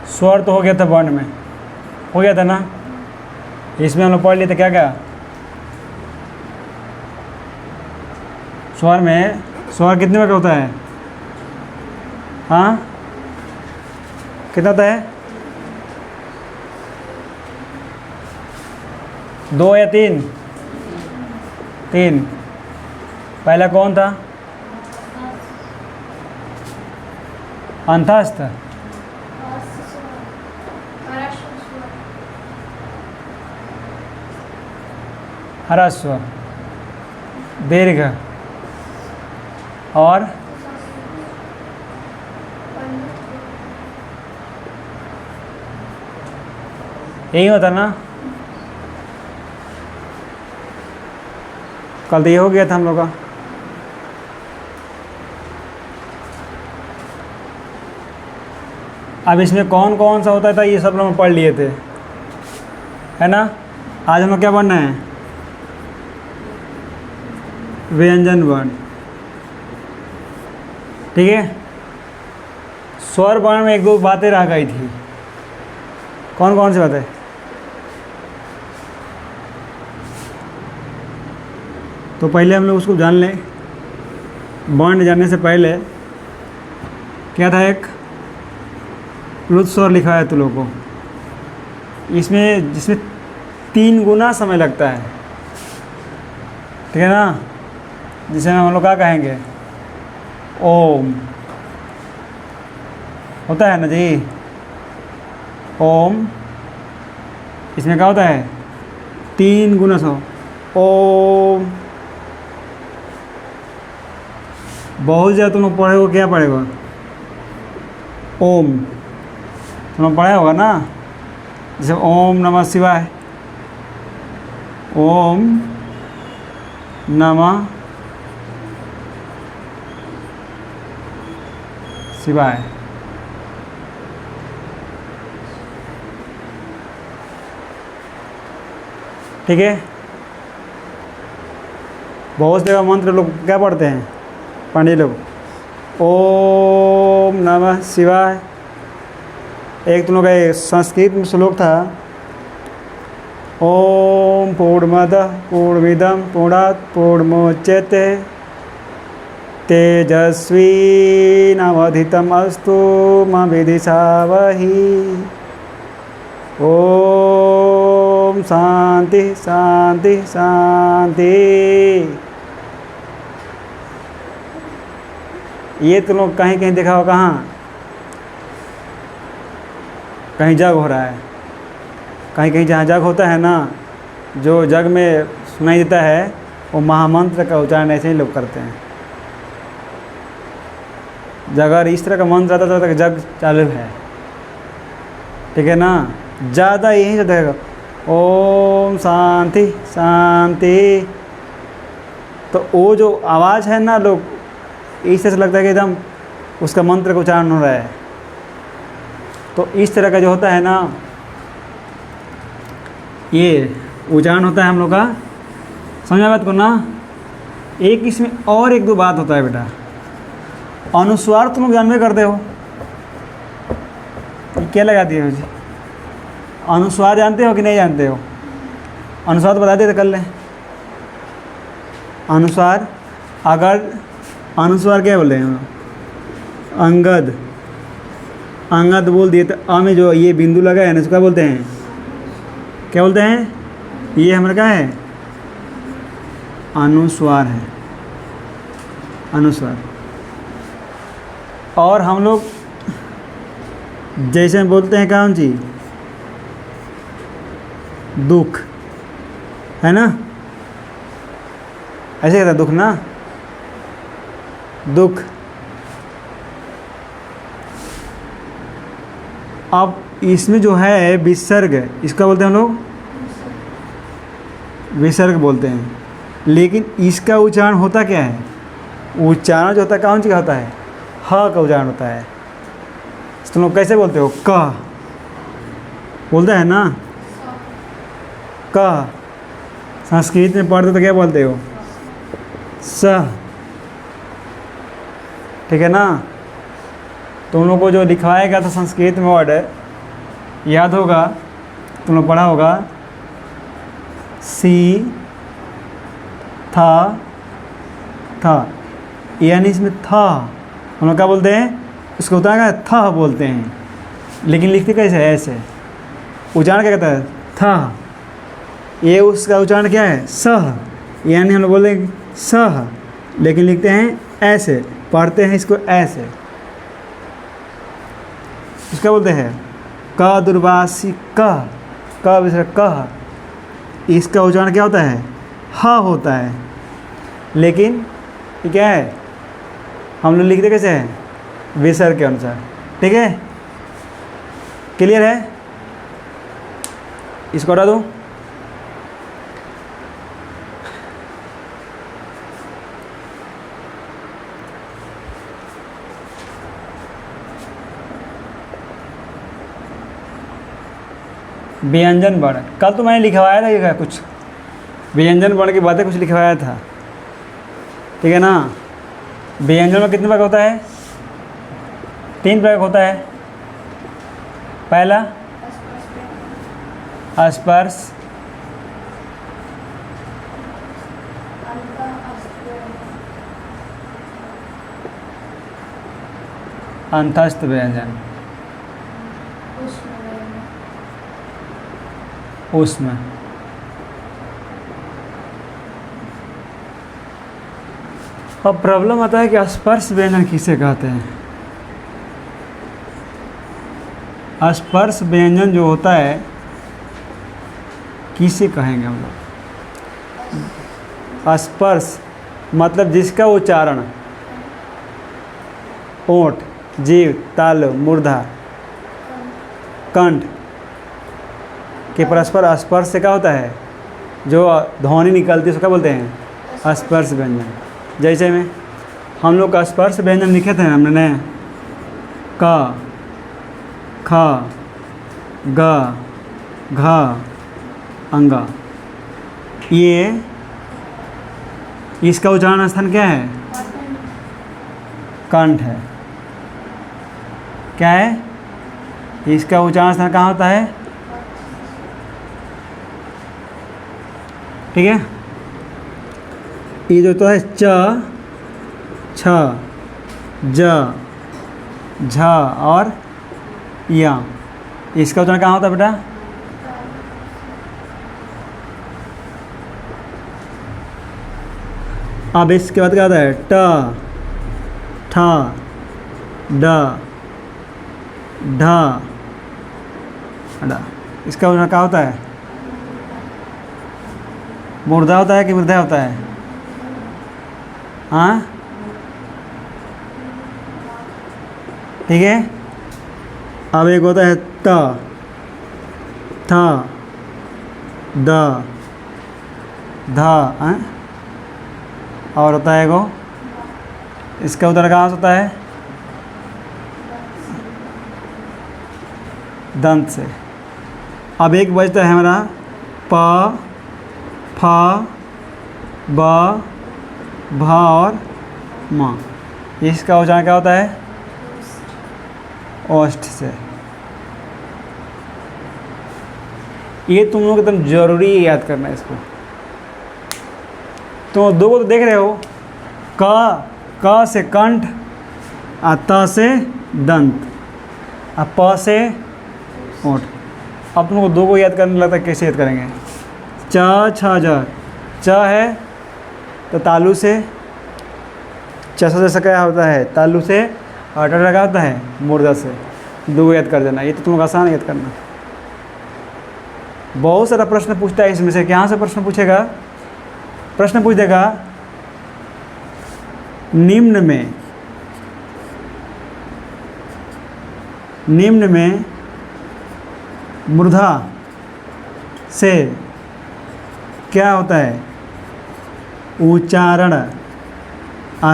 स्वर तो हो गया था वर्ण में, हो गया था ना। इसमें हम लोग पढ़ लिए थे क्या क्या। स्वर में स्वर कितने में होता है? हाँ, कितना होता है? 2 या 3? 3। पहला कौन था? अंतस्थ, ह्रस्व, दीर्घ और यही होता ना। कल तो ये हो गया था हम लोग का। अब इसमें कौन कौन सा होता था ये सब लोग पढ़ लिए थे, है ना। आज हम लोग क्या पढ़ना है? व्यंजन वर्ण, ठीक है। स्वर वर्ण में एक दो बातें रह गई थी। कौन कौन सी बातें? तो पहले हम लोग उसको जान लें। वर्ण जानने से पहले क्या था, एक रुद्र स्वर लिखा है तुम लोगों को, इसमें जिसमें 3 गुना समय लगता है, ठीक है ना। जिसे हम लोग क्या कहेंगे? ओम होता है ना जी। ओम, इसमें क्या होता है? 3 गुना सौ। ओम, बहुत ज़्यादा तुम लोग पढ़े हो, क्या पढ़ेगा? ओम तुम लोग पढ़ा होगा ना। जैसे ओम नमः शिवाय, ओम नमः शिवाय। ठीक है। बहुत जगह मंत्र लोग क्या पढ़ते हैं, पंडित लोग? ओम नमः शिवाय। एक तुम लोग का संस्कृत में श्लोक था, ओम पूर्णमदः पूर्णमिदं पूर्णात् पूर्णमुदच्यते तेजस्वी नवोदितम् अस्तु मा विद्विषावहि। ओम शांति शांति शांति। ये तुम लोग कहीं कहीं देखा हो, कहाँ? कहीं जग हो रहा है, कहीं कहीं जहाँ जग होता है ना, जो जग में सुनाई देता है वो महामंत्र का उच्चारण ऐसे ही लोग करते हैं। अगर इस तरह का मंत्र आता तो जग चालू है, ठीक है ना। ज़्यादा यही से देगा ओम शांति शांति। तो वो जो आवाज़ है ना, लोग इस तरह से लगता है कि एकदम उसका मंत्र का उच्चारण हो रहा है। तो इस तरह का जो होता है ना, ये उच्चारण होता है हम लोग का। समझा बात को ना। एक इसमें और एक दो बात होता है बेटा। अनुस्वार तुम लोग जानवे करते हो, क्या लगा दिए हो जी? अनुस्वार जानते हो कि नहीं जानते हो? अनुस्वार तो बता देते कर लें। अनुस्वार, अगर अनुस्वार क्या बोल रहे हैं? अंगद, अंगद बोल दिए तो अ में जो ये बिंदु लगा है ना, इसको क्या बोलते हैं? क्या बोलते हैं? ये हमारा क्या है? अनुस्वार है, अनुस्वार। और हम लोग जैसे बोलते हैं कौन सी? दुख, है ना। ऐसे कहता है दुख ना, दुख। अब इसमें जो है विसर्ग, इसका बोलते हैं हम लोग विसर्ग बोलते हैं। लेकिन इसका उच्चारण होता क्या है? उच्चारण जो होता है कौन सी का होता है? ह का उच्चारण होता है। तुम लोग कैसे बोलते हो? क बोलते हैं ना, क। संस्कृत में पढ़ते तो क्या बोलते हो? स, ठीक है ना। तुम लोग को जो लिखवाया गया था संस्कृत में वर्ड, याद होगा, तुम लोग पढ़ा होगा, सी था, यानी इसमें था, हम लोग क्या बोलते हैं, इसको होता है था बोलते हैं, लेकिन लिखते कैसे है, ऐसे। उच्चारण क्या कहता है, था। ये उसका उच्चारण क्या है, सह, यानी हम लोग बोलते हैं सह, लेकिन लिखते हैं ऐसे, पढ़ते हैं इसको ऐसे। इसका बोलते हैं क दुर्वासी क विसर्ग कह, इसका उच्चारण क्या होता है, हा होता है, लेकिन ये क्या है, हम लोग लिखते कैसे हैं, विसर्ग के अनुसार। ठीक है, क्लियर है, इसको हटा दो। व्यंजन वर्ण, कल तो मैंने लिखवाया था ये कुछ व्यंजन वर्ण की बातें कुछ लिखवाया था, ठीक है ना। व्यंजन में कितने प्रकार होता है, 3 प्रकार होता है। पहला स्पर्श, अंतस्थ व्यंजन, उसमें अब प्रॉब्लम आता है कि स्पर्श व्यंजन किसे कहते हैं। स्पर्श व्यंजन जो होता है किसे कहेंगे हम लोग, स्पर्श मतलब जिसका उच्चारण ओंठ, जीभ, तालु, मूर्धा, कंठ के परस्पर स्पर्श से क्या होता है, जो ध्वनि निकलती है उसको क्या बोलते हैं, स्पर्श व्यंजन। जैसे में हम लोग का स्पर्श व्यंजन लिखे थे हमने, क, ख, ग, घ, अंगा, ये इसका उच्चारण स्थान क्या है, कंठ है। क्या है, इसका उच्चारण स्थान कहाँ होता है, ठीक है। ये जो तो है च, छ, ज, झ और या, इसका उच्चारण कहाँ होता है बेटा, अब इसके बाद क्या होता है, ट, ठ, ड, ढ, ड, इसका उच्चारण क्या होता है, मूर्धा होता है कि मूर्धा होता है, हाँ ठीक है। अब एक होता है त, थ, द, ध, और होता है एगो, इसका उच्चारण कहाँ से होता है, दंत से। अब एक बचता है हमारा प, फ, ब, भ और म, इसका उच्चारण क्या होता है, ओष्ठ से। ये तुम लोग एकदम जरूरी है याद करना है इसको। तो दो को तो देख रहे हो, क से कंठ, आ त से दंत, आ प से ओठ। अब तुमको दो को याद करने लगता है, कैसे याद करेंगे, च, छ, ज, च है तो तालु से, च जैसा क्या होता है तालु से, और ट लगा होता है मूर्धा से। दो याद कर देना, ये तो तुम लोग आसान याद करना। बहुत सारा प्रश्न पूछता है इसमें से, कहाँ से प्रश्न पूछेगा, प्रश्न पूछ देगा निम्न में मूर्धा से क्या होता है, उच्चारण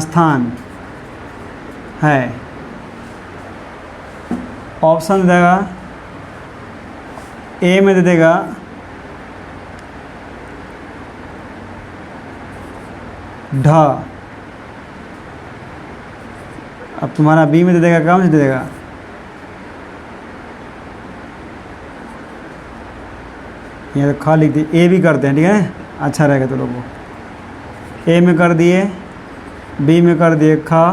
स्थान है। ऑप्शन देगा, ए में दे देगा ढ, अब तुम्हारा बी में दे देगा, कौन से दे देगा, यहाँ तो खा लिख दिए, ए भी करते हैं, ठीक है, अच्छा रहेगा तो लोगों को। ए में कर दिए, बी में कर दिए खा,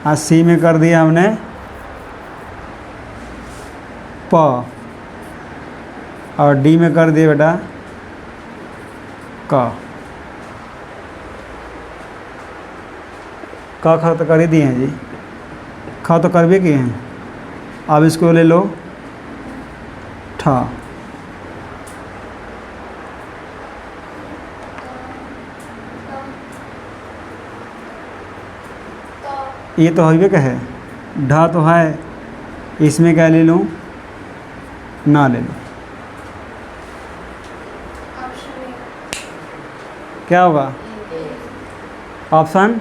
और सी में कर दिया हमने प, और डी में कर दिए बेटा क। क ख तो कर ही दिए हैं जी, ख तो कर भी किए हैं। अब इसको ले लो ठ। ये तो हईवे का है, ढा तो है, इसमें क्या ले लूँ, ना ले लूँ, क्या होगा ऑप्शन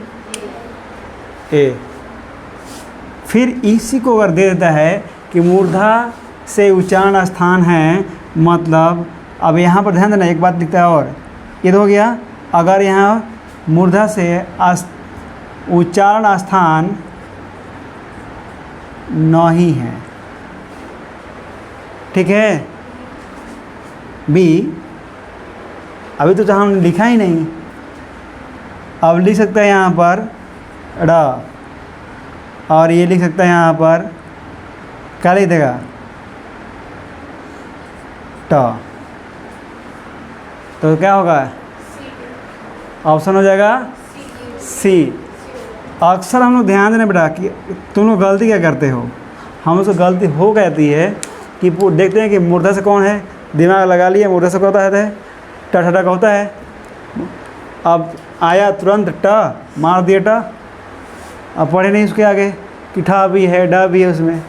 ए। फिर इसी को अगर दे देता है कि मूर्धा से उच्चारण स्थान है, मतलब अब यहाँ पर ध्यान देना, एक बात लिखता है और ये तो हो गया, अगर यहाँ मूर्धा से उच्चारण स्थान नहीं है, ठीक है। बी, अभी तो जहाँ हमने लिखा ही नहीं, अब लिख सकता है यहाँ पर ड, और ये लिख सकता है यहाँ पर क्या लिख देगा ट, तो क्या होगा ऑप्शन हो जाएगा सी। अक्सर हम लोग ध्यान देना बेटा कि तुम लोग गलती क्या करते हो, हम लोग से गलती हो कहती है कि देखते हैं कि मूर्धा से कौन है, दिमाग लगा लिया मूर्धा से क्या होता है, ट का होता है। अब आया तुरंत ट, मार दिया ट, अब पढ़े नहीं उसके आगे कि ठा भी है डा भी है उसमें,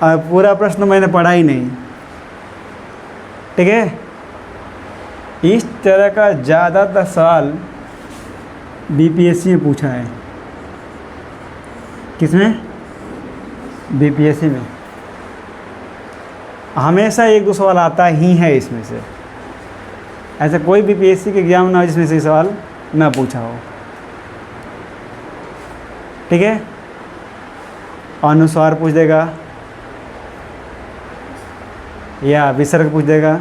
अब पूरा प्रश्न मैंने पढ़ा ही नहीं, ठीक है। इस तरह का ज़्यादातर सवाल बीपीएससी में पूछा है। किसमें? बीपीएससी में हमेशा एक दो सवाल आता ही है इसमें से, ऐसा कोई बीपीएससी के एग्जाम ना हो जिसमें से सवाल ना पूछा हो, ठीक है। अनुस्वार पूछ देगा या विसर्ग पूछ देगा,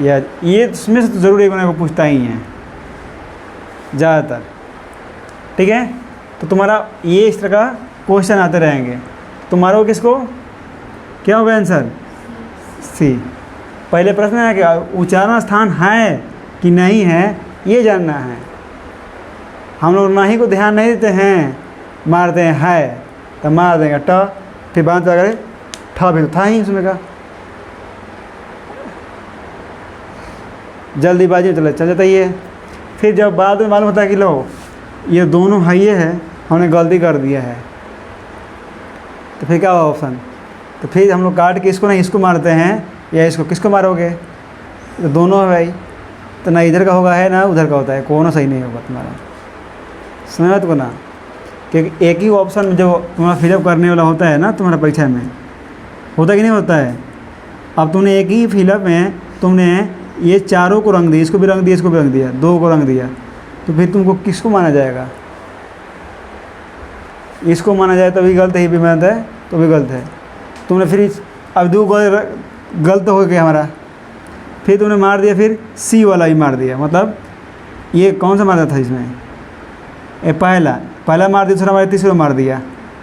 या ये इसमें से तो ज़रूर एक को पूछता ही है ज़्यादातर, ठीक है। तो तुम्हारा ये इस तरह का क्वेश्चन आते रहेंगे। तुम्हारा किसको क्या होगा आंसर? सी। पहले प्रश्न है कि उच्चारण स्थान है कि नहीं है ये जानना है। हम लोग नहीं को ध्यान नहीं देते हैं, मारते हैं है तो मार देंगे ट, फिर बात अगर ठ भी था ही उसमें का, जल्दीबाजी में चल जाता ही है। फिर जब बाद में मालूम होता है कि लो ये दोनों है ये है, हमने गलती कर दिया है, तो फिर क्या हुआ ऑप्शन? तो फिर हम लोग काट के इसको नहीं इसको मारते हैं या इसको, किसको मारोगे? तो दोनों है भाई, तो ना इधर का होगा है ना उधर का होता है, कोनो सही नहीं होगा तुम्हारा, समझ तुमको ना। क्योंकि एक ही ऑप्शन में जो तुम्हारा फिलअप करने वाला होता है ना तुम्हारा परीक्षा में, होता कि नहीं होता है। अब तुमने एक ही फिलअप में तुमने ये चारों को रंग दिया, इसको भी रंग दिया, इसको भी रंग दिया, दो को रंग दिया, तो फिर तुमको किसको माना जाएगा? इसको माना जाए तो भी गलत है, ये भी मानता है तो भी गलत है। तुमने फिर अब दो गलत हो गया हमारा, फिर तुमने मार दिया, फिर सी वाला ही मार दिया, मतलब ये कौन सा मारा था इसमें? ये पहला मार दिया, दूसरा मार दिया, तीसरा मार दिया,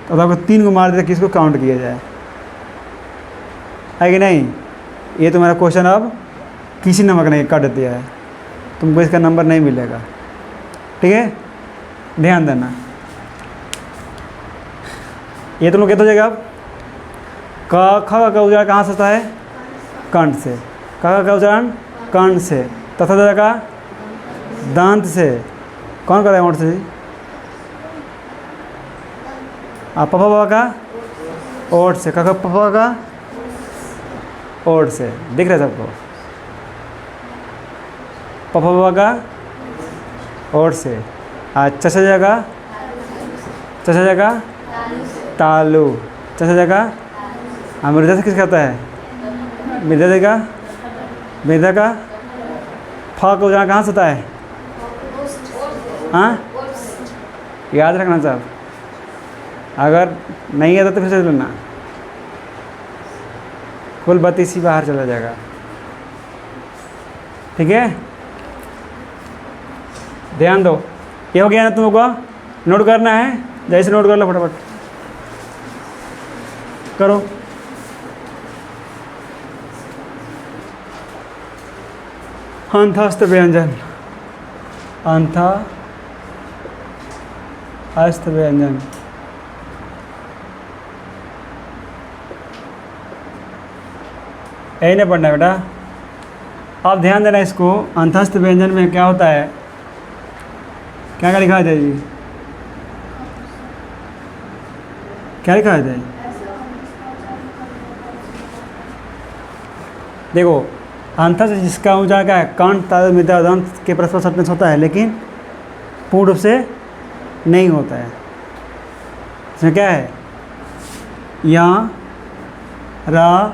तो आपको तीन को मार दिया, किसको काउंट किया जाए, है कि नहीं? ये तुम्हारा क्वेश्चन अब किसी नंबर नहीं काट दिया है, तुमको इसका नंबर नहीं मिलेगा, ठीक है, ध्यान देना। ये तुम लोग कहते हो जाएगा अब क ख का उच्चारण कहाँ से होता है? कंठ से। क का उच्चारण कंठ से, तथा दादा का दांत से। कौन कर रहा है ओंठ से? पापा बाबा का ओठ से, काका पापा का ओठ से, दिख रहा है सबको? पापा बाबा का ओठ से। चचा जगह तालू, चचा जगह मृदा से किस कहता है? मृदा जगह मृदा का फ का उच्चारण कहाँ से होता है? हाँ, याद रखना साहब, अगर नहीं आता तो फिर से लेना, कुल 32 ही बाहर चला जाएगा। ठीक है, ध्यान दो। ये हो गया ना तुम लोग को? नोट करना है, जैसे नोट कर लो फटाफट करो। अंतस्थ व्यंजन, अंतस्थ व्यंजन। यही नहीं पढ़ना है बेटा, आप ध्यान देना इसको। अंतस्थ व्यंजन में क्या होता है, क्या क्या लिखा है जी? क्या लिखा है? देखो, अंतस्थ जिसका उच्चारण क्या है, कांट तादंत मित्रता दंत के परस्पर सटने से होता है, लेकिन पूर्ण रूप से नहीं होता है। इसमें क्या है, या रा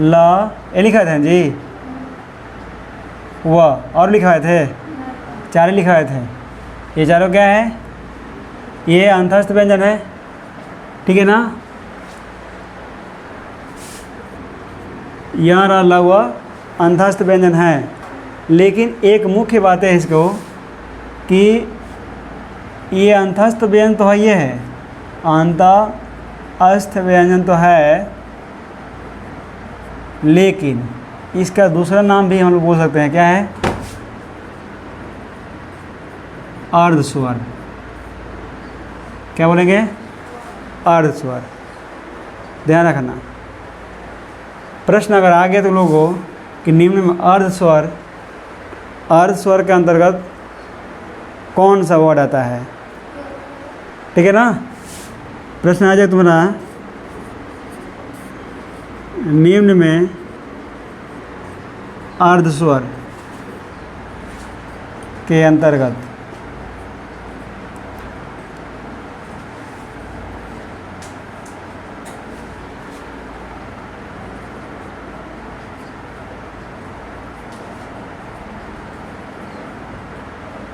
ला ये लिखा था जी, वह और लिखाए थे, चार लिखाए थे। ये चारों क्या है, ये अंतस्थ व्यंजन है, ठीक है ना। यहाँ रा ला हुआ अंतस्थ व्यंजन है, लेकिन एक मुख्य बात है इसको कि ये अंतस्थ व्यंजन तो है, ये है अंतस्थ व्यंजन तो है, लेकिन इसका दूसरा नाम भी हम लोग बोल सकते हैं, क्या है, अर्ध स्वर। क्या बोलेंगे, अर्ध स्वर। ध्यान रखना, प्रश्न अगर आ गया तुम लोगों को कि निम्न में अर्ध स्वर के अंतर्गत कौन सा वर्ड आता है, ठीक है ना। प्रश्न आ जाए तुम्हारा, निम्न में अर्ध स्वर के अंतर्गत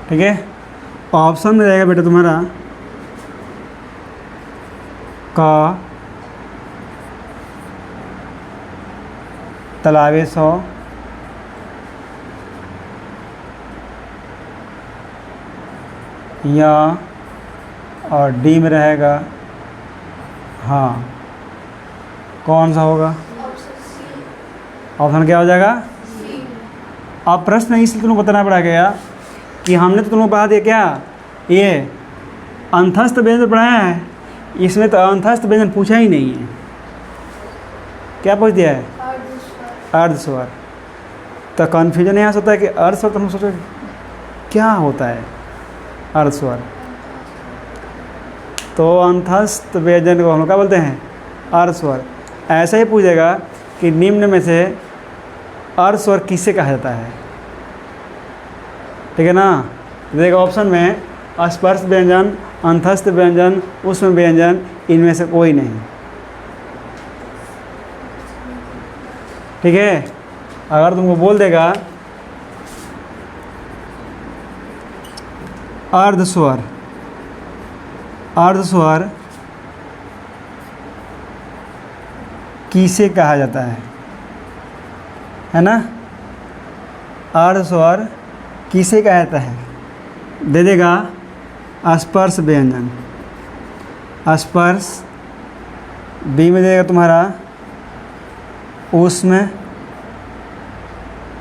ठीक है, ऑप्शन में रहेगा बेटा तुम्हारा का, तालाबे सौ, या और डी में रहेगा हाँ, कौन सा होगा, ऑप्शन क्या हो जाएगा, अब प्रश्न इसलिए तुमको बताना पड़ेगा कि हमने तो तुमको पढ़ा दिया क्या, ये अंतस्थ व्यंजन पढ़ाया है, इसमें तो अंतस्थ व्यंजन पूछा ही नहीं है। क्या पूछ दिया है, अर्ध स्वर। तो कन्फ्यूजन यहाँ से होता है कि अर्ध स्वर, तो हम सोचो क्या होता है अर्ध स्वर। तो अंतस्थ व्यंजन को हम लोग क्या बोलते हैं, अर्ध स्वर। ऐसा ही पूछेगा कि निम्न में से अर्ध स्वर किसे कहा जाता है, ठीक है ना। देखो ऑप्शन में स्पर्श व्यंजन, अंतस्थ व्यंजन, ऊष्म व्यंजन, इनमें से कोई नहीं, ठीक है। अगर तुमको बोल देगा अर्ध स्वर, अर्ध स्वर किसे कहा जाता है ना, अर्ध स्वर किसे कहा जाता है, दे देगा स्पर्श व्यंजन, स्पर्श, बी में दे देगा तुम्हारा ऊष्म,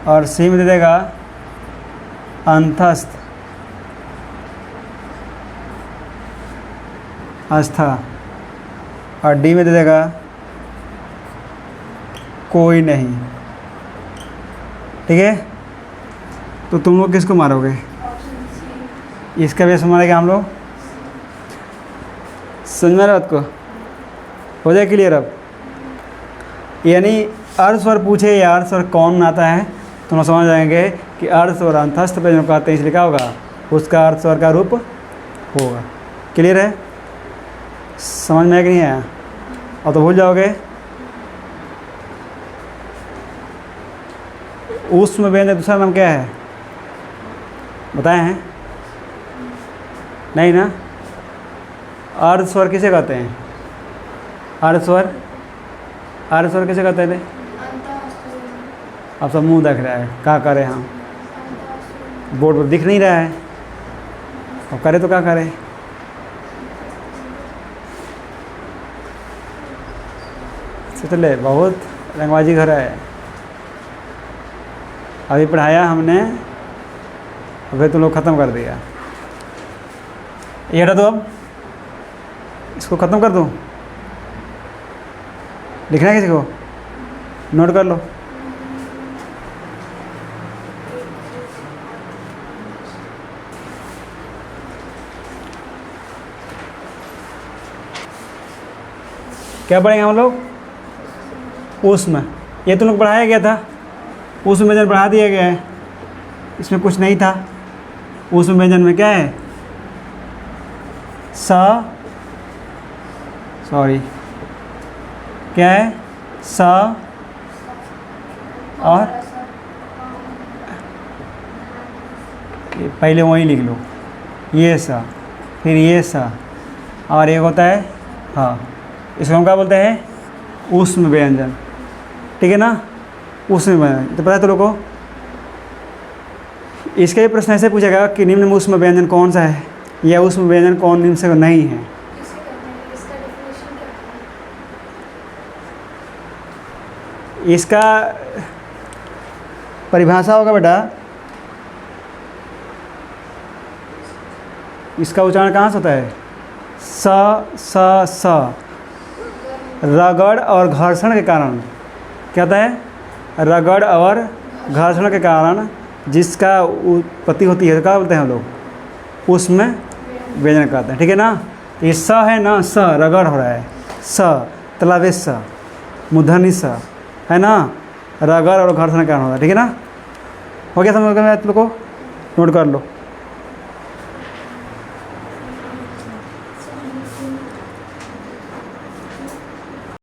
और सी में दे देगा अंतस्थ, आस्था, और डी में दे देगा कोई नहीं, ठीक है। तो तुम लोग किसको मारोगे, इसका बेस मारेंगे हम लोग, समझ में बात को, हो जाए क्लियर। अब यानी अर्ध स्वर पूछे या अर्ध स्वर कौन आता है, तो हम समझ जाएंगे कि अर्ध स्वर अंतस्थ व्यंजन को आते हैं, इसलिए क्या होगा, उसका अर्ध स्वर का रूप होगा। क्लियर है, समझ में आया कि नहीं आया, और तो भूल जाओगे। ऊष्म व्यंजन दूसरा नाम क्या है, बताए हैं, नहीं ना। अर्ध स्वर किसे कहते हैं, अर्ध स्वर, अर्ध स्वर किसे कहते थे, अब सब मुंह देख रहा है, क्या करे हम, बोर्ड पर दिख नहीं रहा है, अब करे तो क्या करे। चले बहुत रंगबाजी घर है। अभी पढ़ाया हमने, अभी तुम लोग ख़त्म कर दिया। ये हटा दो, अब इसको ख़त्म कर दूँ। लिखना है किसी को, नोट कर लो। क्या पढ़ेंगे हम लोग? ऊष्म। ये तुम लोग पढ़ाया गया था, ऊष्म व्यंजन पढ़ा दिया गया है, इसमें कुछ नहीं था। ऊष्म व्यंजन में क्या है? सॉरी क्या है? स और पहले वहीं लिख लो, ये सा, फिर ये सा, और एक होता है हाँ, इसको हम क्या बोलते हैं? ऊष्म व्यंजन। ठीक है ना, ऊष्म व्यंजन तो पता है तुम लोग को। इसका ये प्रश्न ऐसे पूछा गया कि निम्न में ऊष्म व्यंजन कौन सा है, या ऊष्म व्यंजन कौन निम्न से नहीं है। इसका परिभाषा होगा बेटा, इसका उच्चारण कहाँ से होता है? स रगड़ और घर्षण के कारण। क्या होता है? रगड़ और घर्षण के कारण जिसका उत्पत्ति होती है, क्या बोलते हैं हम लोग? ऊष्म व्यंजन कहते हैं। ठीक है ना, ये स है ना, स रगड़ हो रहा है, स तलावे स मूर्धनी स है ना, रगड़ और घर्षण के कारण होता है। ठीक है ना, हो गया समझ में? आप लोग को नोट कर लो।